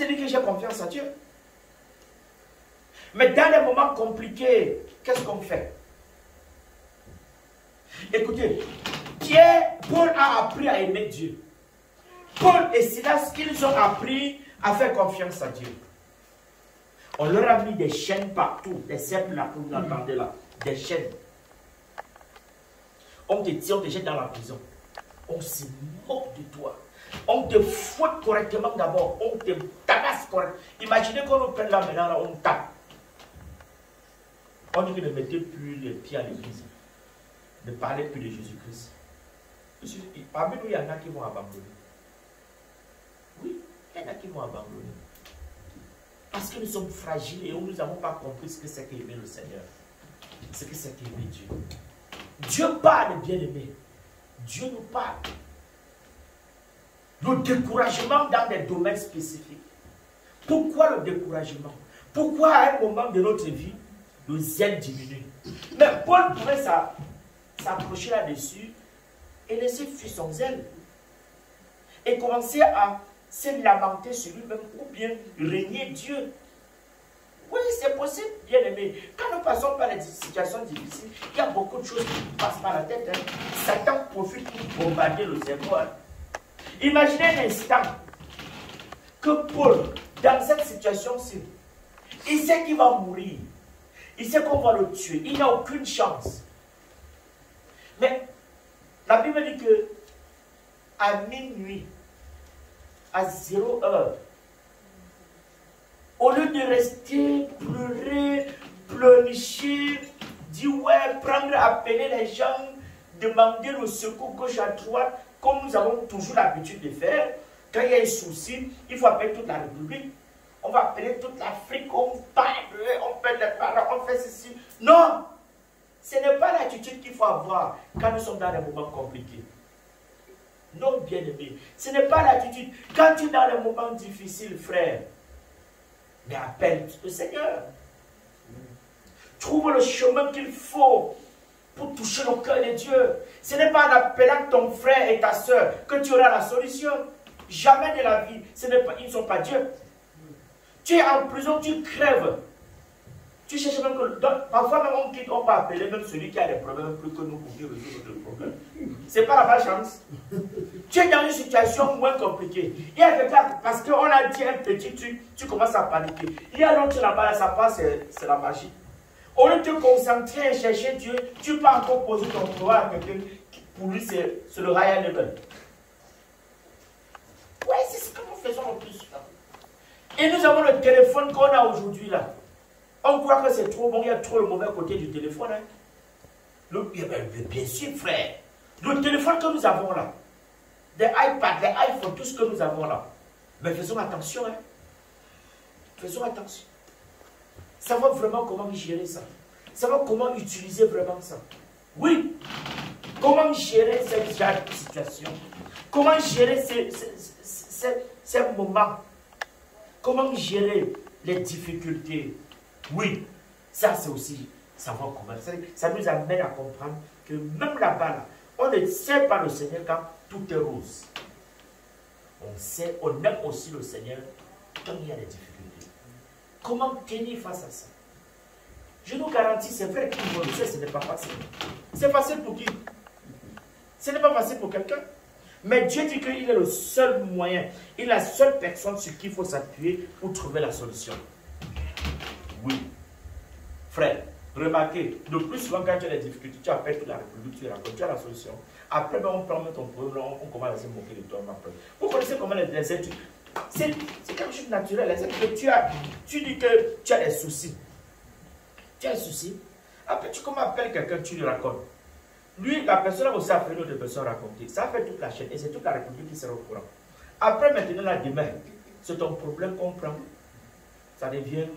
dis que j'ai confiance en Dieu. Mais dans les moments compliqués, qu'est-ce qu'on fait? Écoutez, Paul a appris à aimer Dieu. Paul et Silas, ils ont appris à faire confiance à Dieu. On leur a mis des chaînes partout, des cercles là, que vous entendez là, des chaînes. On te tire, on te jette dans la prison. On se moque de toi. On te fouette correctement d'abord. On te tabasse correctement. Imaginez qu'on nous prenne là maintenant, là, on tape. On dit que ne mettez plus les pieds à l'église. Ne parlez plus de Jésus-Christ. Parmi nous, il y en a qui vont abandonner. Oui, il y en a qui vont abandonner. Parce que nous sommes fragiles et nous n'avons pas compris ce que c'est qu'aimer le Seigneur. Ce que c'est qu'aimer Dieu. Dieu parle, bien-aimé. Dieu nous parle. Le découragement dans des domaines spécifiques. Pourquoi le découragement? Pourquoi à un moment de notre vie, le zèle diminue? Mais Paul pouvait s'accrocher là-dessus et laisser fuir son zèle. Et commencer à se lamenter sur lui-même ou bien régner Dieu. Oui, c'est possible, bien aimé. Quand nous passons par des situations difficiles, il y a beaucoup de choses qui passent par la tête. Hein. Satan profite pour bombarder le cerveau. Hein. Imaginez un instant que Paul, dans cette situation-ci, il sait qu'il va mourir. Il sait qu'on va le tuer. Il n'a aucune chance. Mais la Bible dit que à minuit, à 0 heure, au lieu de rester, pleurer, pleurnicher, dire ouais, prendre, appeler les gens, demander le secours gauche à droite, comme nous avons toujours l'habitude de faire, quand il y a un souci, il faut appeler toute la République, on va appeler toute l'Afrique, on parle, on fait des parents, on fait ceci. Non, ce n'est pas l'attitude qu'il faut avoir quand nous sommes dans des moments compliqués. Non, bien-aimé, ce n'est pas l'attitude. Quand tu es dans les moments difficiles, frère, mais appelle le Seigneur. Trouve le chemin qu'il faut pour toucher le cœur de Dieu. Ce n'est pas en appelant ton frère et ta soeur que tu auras la solution. Jamais de la vie. Ils ne sont pas Dieu. Tu es en prison, tu crèves. Tu cherches même que... Parfois même on peut appeler même celui qui a des problèmes plus que nous pour dire résoudre nos problèmes. Ce n'est pas la malchance. Tu es dans une situation moins compliquée. Il y a quelqu'un, parce qu'on a dit un petit truc, tu commences à paniquer. Il y a l'autre là-bas, ça passe, c'est la magie. Au lieu de te concentrer et chercher Dieu, tu peux encore poser ton pouvoir à quelqu'un qui, pour lui, c'est le higher level. Oui, c'est ce que nous faisons en plus. Et nous avons le téléphone qu'on a aujourd'hui là. On croit que c'est trop bon, il y a trop le mauvais côté du téléphone. Hein. Bien sûr, frère. Le téléphone que nous avons là, des iPads, des iPhones, tout ce que nous avons là. Mais faisons attention. Hein. Faisons attention. Savoir vraiment comment gérer ça. Savoir comment utiliser vraiment ça. Oui. Comment gérer cette situation. Comment gérer ces moments. Comment gérer les difficultés. Oui. Ça, c'est aussi savoir comment. Ça nous amène à comprendre que même là-bas, là, on ne sait pas le Seigneur quand tout est rose. On aime aussi le Seigneur quand il y a des difficultés. Comment tenir face à ça? Je nous garantis, c'est vrai qu'il faut le faire, ce n'est pas facile. C'est facile pour qui? Ce n'est pas facile pour quelqu'un. Mais Dieu dit qu'il est le seul moyen, il est la seule personne sur qui il faut s'appuyer pour trouver la solution. Oui. Frère, remarquez, le plus souvent quand tu as des difficultés, tu appelles toute la République, tu racontes, tu as la solution. Après, on prend ton problème, on commence à se moquer de toi. Vous connaissez comment les êtres, c'est quelque chose de naturel. Les êtres, tu dis que tu as des soucis. Tu as des soucis. Après, tu commences à appeler quelqu'un, tu lui racontes. Lui, la personne a aussi appelé d'autres personnes raconter. Ça fait toute la chaîne et c'est toute la République qui sera au courant. Après, maintenant, là, demain, c'est ton problème qu'on prend. Ça devient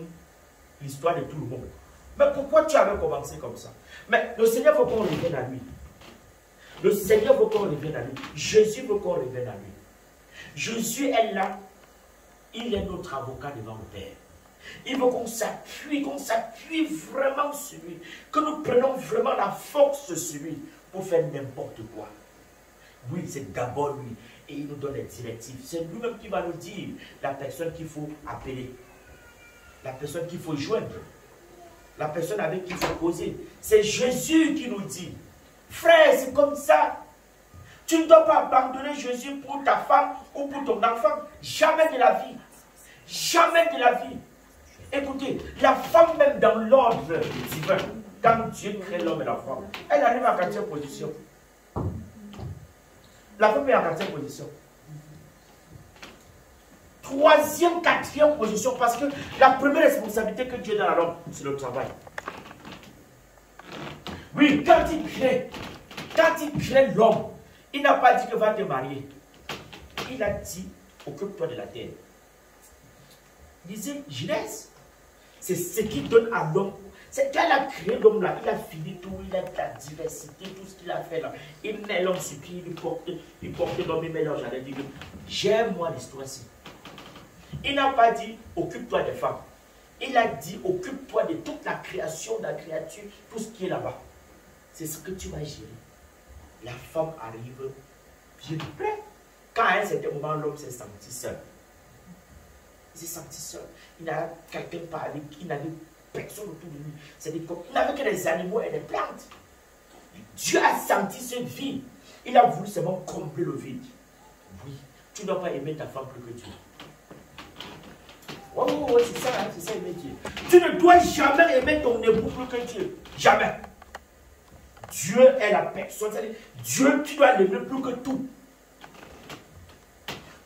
l'histoire de tout le monde. Mais pourquoi tu avais commencé comme ça? Mais le Seigneur veut qu'on revienne à lui. Le Seigneur veut qu'on revienne à lui. Jésus veut qu'on revienne à lui. Jésus est là. Il est notre avocat devant le Père. Il veut qu'on s'appuie vraiment sur lui. Que nous prenions vraiment la force sur lui pour faire n'importe quoi. Oui, c'est d'abord lui. et il nous donne des directives. C'est lui-même qui va nous dire la personne qu'il faut appeler, la personne qu'il faut joindre, la personne avec qui il faut causer. C'est Jésus qui nous dit, frère, c'est comme ça. Tu ne dois pas abandonner Jésus pour ta femme ou pour ton enfant. Jamais de la vie. Jamais de la vie. Écoutez, la femme même dans l'ordre divin, quand Dieu crée l'homme et la femme, elle arrive en 4e position. La femme est en 4e position. 3e, 4e position, parce que la première responsabilité que Dieu donne à l'homme, c'est le travail. Oui, quand il crée l'homme, il n'a pas dit que va te marier. Il a dit, occupe-toi de la terre. Il disait, Genèse. C'est ce qui donne à l'homme. C'est quand il a créé l'homme là, il a fini tout, il a de la diversité, tout ce qu'il a fait là. Il met l'homme sur pied, il porte l'homme, il met l'homme, j'allais dire, j'aime moi l'histoire-ci. Il n'a pas dit, occupe-toi des femmes. Il a dit, occupe-toi de toute la création, de la créature, tout ce qui est là-bas. C'est ce que tu vas gérer. La femme arrive bien près. Quand à un certain moment, l'homme s'est senti seul. Il s'est senti seul. Il n'a quelqu'un parlé, il n'avait personne autour de lui. C'est-à-dire qu'il n'avait que des animaux et des plantes. Dieu a senti ce vide. Il a voulu seulement combler le vide. Oui, tu ne dois pas aimer ta femme plus que Dieu. Oui, c'est ça, hein, c'est ça aimer Dieu. Tu ne dois jamais aimer ton époux plus que Dieu. Jamais. Dieu est la personne. C'est-à-dire, Dieu, tu dois l'aimer plus que tout.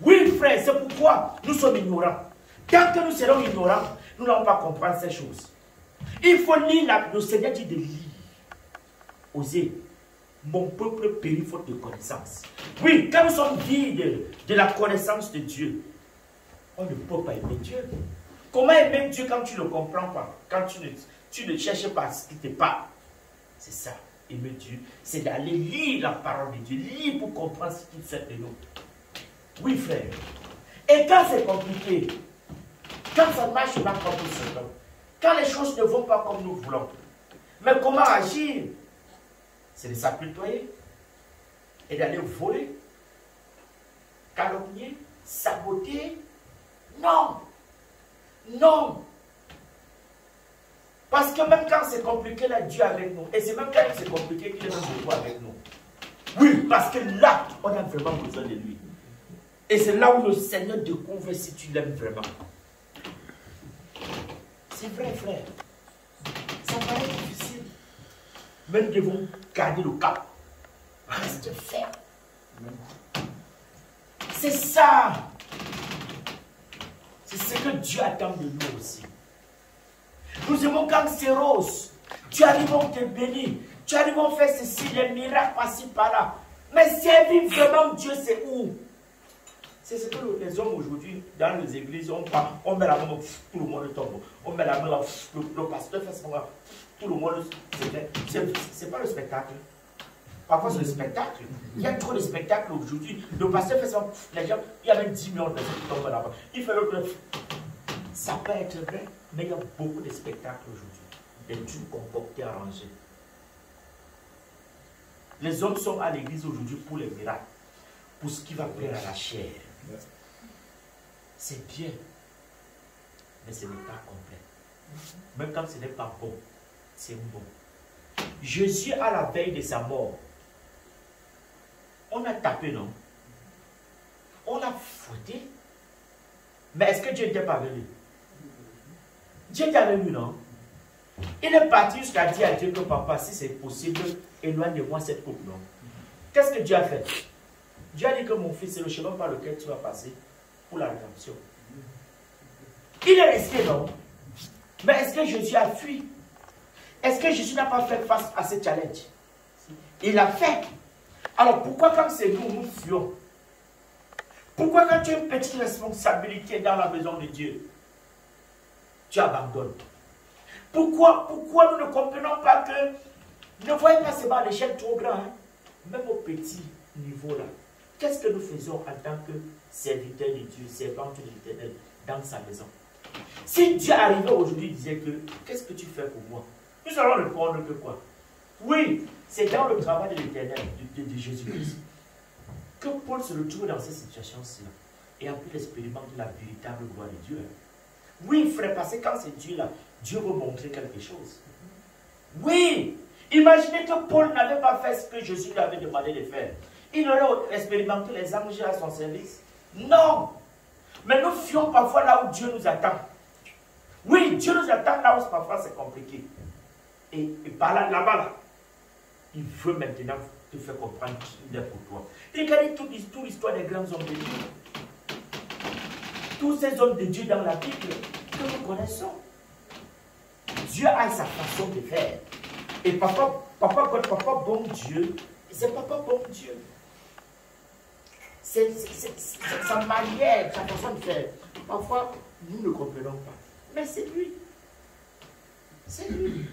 Oui, frère, c'est pourquoi nous sommes ignorants. Tant que nous serons ignorants, nous n'allons pas comprendre ces choses. Il faut lire, le Seigneur dit de lire. Osez, mon peuple périt faute de connaissance. Oui, quand nous sommes vides de la connaissance de Dieu, on ne peut pas aimer Dieu. Comment aimer Dieu quand tu ne comprends pas? Quand tu ne cherches pas ce qui te parle? C'est ça, aimer Dieu. C'est d'aller lire la parole de Dieu. Lire pour comprendre ce qu'il fait de nous. Oui, frère. Et quand c'est compliqué, quand ça ne marche pas comme nous souhaitons, quand les choses ne vont pas comme nous voulons, mais comment agir? C'est de s'apitoyer et d'aller voler, calomnier, saboter. Non, non. Parce que même quand c'est compliqué, là, Dieu est avec nous. Et c'est même quand c'est compliqué qu'il est même beaucoup avec nous. Oui, parce que là, on a vraiment besoin de lui. Et c'est là où le Seigneur découvre si tu l'aimes vraiment. C'est vrai, frère. Ça paraît difficile. Mais nous devons garder le cap. Reste ferme. C'est ça. C'est ce que Dieu attend de nous aussi. Nous aimons quand c'est rose. Tu arrives, on te bénit. Tu arrives, on fait ceci, les miracles par-ci, par-là. Mais servir vraiment Dieu, c'est où? C'est ce que les hommes aujourd'hui, dans les églises, on met la main, tout le monde tombe. On met la main, le pasteur fait ce moment, tout le monde. C'est pas le spectacle. Parfois, c'est le spectacle. Il y a trop de spectacles aujourd'hui. Le pasteur fait ça, les gens, il y a même 10 millions de personnes qui tombent là-bas. Il fait le bluff. Ça peut être vrai, mais il y a beaucoup de spectacles aujourd'hui. Des trucs concoctés, arrangés. Les hommes sont à l'église aujourd'hui pour les miracles, pour ce qui va plaire à la chair. C'est bien, mais ce n'est pas complet. Même quand ce n'est pas bon, c'est bon. Jésus, à la veille de sa mort, on a tapé, non? On a fouetté. Mais est-ce que Dieu n'était pas avec lui? Dieu était avec lui, non? Il est parti jusqu'à dire à Dieu que papa, si c'est possible, éloigne-moi cette coupe, non? Qu'est-ce que Dieu a fait? Dieu a dit que mon fils, c'est le chemin par lequel tu vas passer pour la rédemption. Il est resté, non? Mais est-ce que Jésus a fui? Est-ce que Jésus n'a pas fait face à ce challenge? Il l'a fait. Alors pourquoi quand c'est nous, nous fuyons? Pourquoi quand tu as une petite responsabilité dans la maison de Dieu, tu abandonnes? Pourquoi nous ne comprenons pas que, ne voyez pas seulement l'échelle trop grande, hein? Même au petit niveau là, qu'est-ce que nous faisons en tant que serviteurs de Dieu, servants de l'Éternel dans sa maison? Si Dieu arrivait aujourd'hui et disait que, qu'est-ce que tu fais pour moi? Nous allons répondre que quoi? Oui, c'est dans le travail de l'Éternel, de Jésus-Christ. que Paul se retrouve dans cette situation-ci et a pu expérimenter la véritable gloire de Dieu. Oui, frère, parce que quand c'est Dieu là, Dieu veut montrer quelque chose. Oui, imaginez que Paul n'avait pas fait ce que Jésus lui avait demandé de faire. Il aurait expérimenté les anges à son service. Non. Mais nous fions parfois là où Dieu nous attend. Oui, Dieu nous attend là où parfois c'est compliqué. Et par là-bas, il veut maintenant te faire comprendre qu'il est pour toi. Regardez toute l'histoire des grands hommes de Dieu. Tous ces hommes de Dieu dans la Bible que nous connaissons. Dieu a sa façon de faire. Et papa bon Dieu, c'est papa bon Dieu. C'est sa manière, sa façon de faire. Parfois, nous ne comprenons pas. Mais c'est lui. C'est lui.